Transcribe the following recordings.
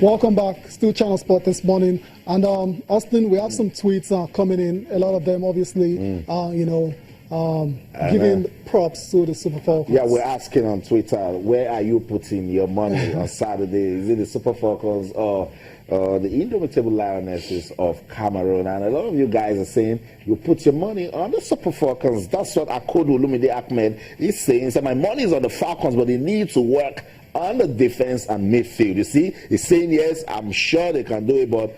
Welcome back. Still Channel Sport this morning. And Austin, we have some tweets coming in. A lot of them, obviously, giving props to the Super Falcons. Yeah, we're asking on Twitter, where are you putting your money on Saturday? Is it the Super Falcons or the indomitable Lionesses of Cameroon? And a lot of you guys are saying you put your money on the Super Falcons. That's what Akodo Lumide Ahmed is saying. He said, my money is on the Falcons, but they need to work on the defense and midfield. You see, he's saying, yes, I'm sure they can do it, but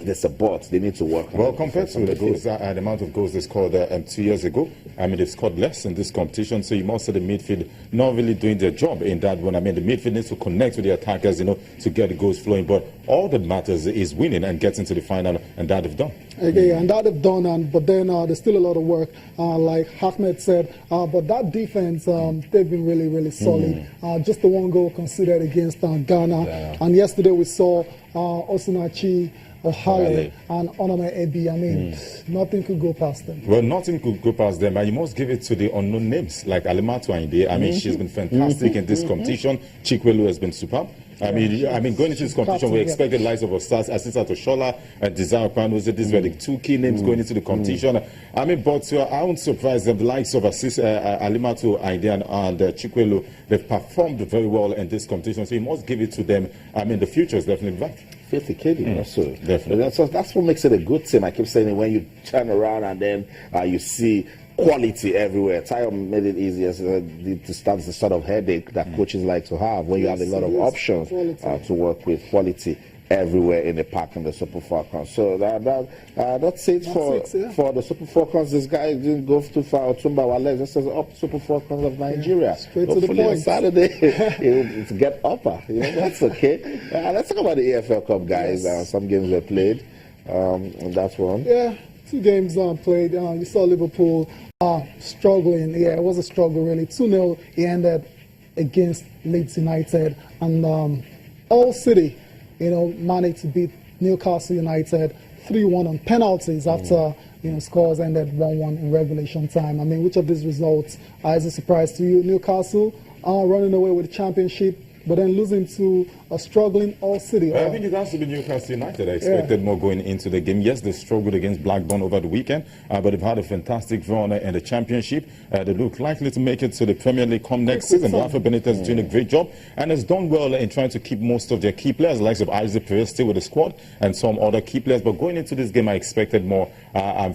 there's a but. They need to work on. Well, compared to the goals, the amount of goals they scored 2 years ago, I mean, they've scored less in this competition. So you must say the midfield not really doing their job in that one. I mean, the midfield needs to connect with the attackers, to get the goals flowing. But all that matters is winning and getting to the final, and that they've done. Okay, and that they've done, but then there's still a lot of work, like Ahmed said. But that defense, they've been really, really solid. Just the one goal considered against Ghana. Yeah. And yesterday we saw Osinachi, Ohale and Onome Ebi. I mean, nothing could go past them. Well, nothing could go past them. And you must give it to the unknown names like Alimatu Ainde. I mean, she's been fantastic in this competition. Chikwelu has been superb. I mean, going into this competition, we expected lights of our stars, Asisa Toshola and Desire Kwanoze. These were the two key names going into the competition. I mean, but I won't surprise them. The likes of Alimatu Ainde and Chikwelu, they've performed very well in this competition. So you must give it to them. I mean, the future is definitely bright. Filthy kid, also. Definitely. That's what makes it a good team. I keep saying it, when you turn around and then you see quality everywhere. Tayo made it easier to start the sort of headache that coaches like to have when you have a lot of options to work with. Quality everywhere in the park in the Super Falcons. So that's it for the Super Falcons. This guy didn't go too far. Otumba Wale just says up Super Falcons of Nigeria. Straight to the point. On Saturday, to get upper. That's okay. Let's talk about the EFL Cup, guys. Some games were played. And that's one. Yeah, 2 games played. You saw Liverpool struggling. Yeah, it was a struggle, really. 2-0, he ended against Leeds United. And All City, managed to beat Newcastle United 3-1 on penalties after scores ended 1-1 in regulation time. I mean, which of these results is a surprise to you? Newcastle running away with the championship, but then losing to a struggling All City. Well, I think it has to be Newcastle United. I expected more going into the game. Yes, they struggled against Blackburn over the weekend, but they've had a fantastic run in the championship. They look likely to make it to the Premier League come next season. Rafa Benitez is doing a great job and has done well in trying to keep most of their key players, like Isaac Perez still with the squad and some other key players. But going into this game, I expected more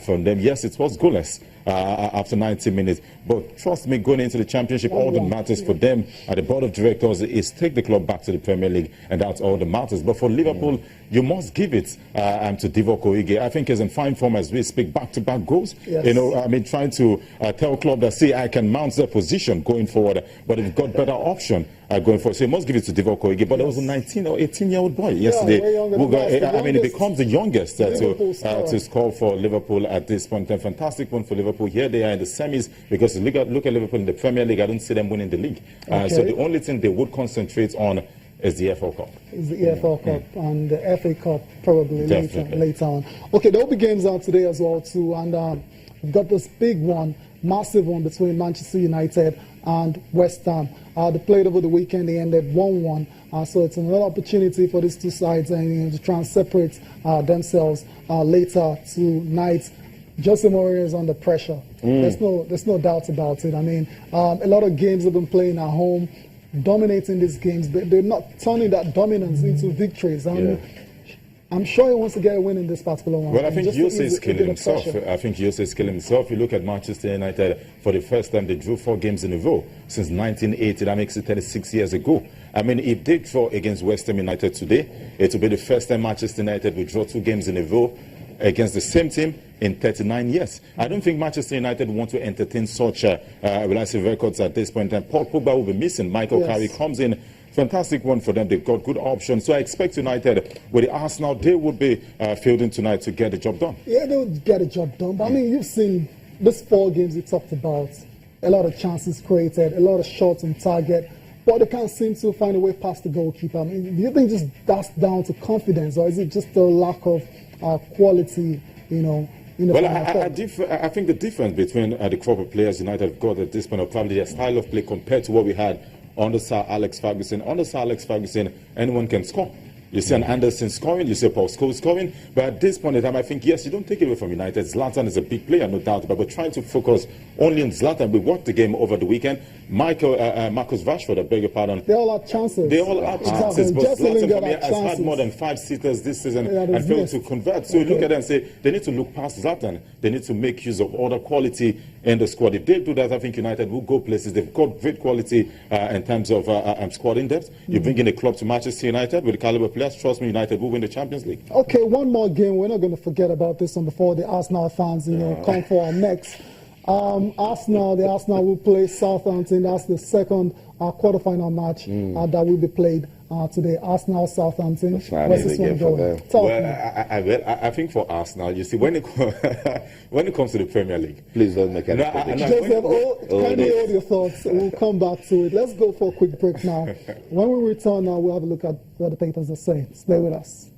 from them. Yes, it was goalless after 90 minutes. But trust me, going into the championship, all that matters for them at the board of directors is take the club back to the Premier League, and that's all that matters. But for Liverpool, you must give it to Divock Origi. I think he's in fine form as we speak, back-to-back goals. Yes. I mean, trying to tell club that, see, I can mount their position going forward, but they've got better option going forward. So you must give it to Divock Origi. But there was a 19 or 18-year-old boy yesterday. I mean, he becomes the youngest to score for Liverpool at this point. A fantastic one for Liverpool. Here they are in the semis, because look at Liverpool in the Premier League. I don't see them winning the league. So the only thing they would concentrate on is the EFL Cup. Is the EFL Cup and the FA Cup probably later on. Okay, there will be games out today as well too, and we've got this big one, massive one between Manchester United and West Ham. They played over the weekend. They ended 1-1. So it's another opportunity for these two sides to try and separate themselves later tonight. Jose Mourinho is under pressure. There's no doubt about it. I mean, a lot of games have been playing at home, dominating these games, but they're not turning that dominance into victories. I'm sure he wants to get a win in this particular one. Well, I think Jose is killing himself. I think Jose is killing himself. You look at Manchester United, for the first time they drew 4 games in a row since 1980. That makes it 36 years ago. I mean, if they draw against West Ham United today, it will be the first time Manchester United will draw 2 games in a row against the same team in 39 years. I don't think Manchester United want to entertain such records at this point. And Paul Pogba will be missing. Michael Carrick comes in. Fantastic one for them. They've got good options. So I expect United, with the Arsenal, they would be fielding tonight to get the job done. Yeah, they would get the job done. But I mean, you've seen these 4 games we talked about. A lot of chances created, a lot of shots on target. But they can't seem to find a way past the goalkeeper. I mean, do you think just that's down to confidence, or is it just a lack of quality, Well, I think the difference between the crop of players United have got at this point, or probably their style of play compared to what we had under Sir Alex Ferguson. Under Sir Alex Ferguson, anyone can score. You see an Anderson scoring, you see a Paul Scholes scoring. But at this point in time, I think, yes, you don't take it away from United. Zlatan is a big player, no doubt, but we're trying to focus only on Zlatan. We watched the game over the weekend. Marcus Rashford, I beg your pardon. They all have chances. They all have chances, but Zlatan for me has had more than 5 sitters this season and failed to convert. So you look at it and say, they need to look past Zlatan. They need to make use of other quality in the squad. If they do that, I think United will go places. They've got great quality in terms of squad in depth. You bring in a club to Manchester United with the caliber players, trust me, United will win the Champions League. Okay, one more game. We're not going to forget about this one before the Arsenal fans, come for our next. The Arsenal will play Southampton. That's the second quarterfinal match that will be played today. Arsenal, Southampton. Where's this one going? Well, I think for Arsenal, you see, when it comes to the Premier League, please don't make any predictions. Joseph, kindly hold your thoughts. We'll come back to it. Let's go for a quick break now. When we return now, we'll have a look at what the papers are saying. Stay with us.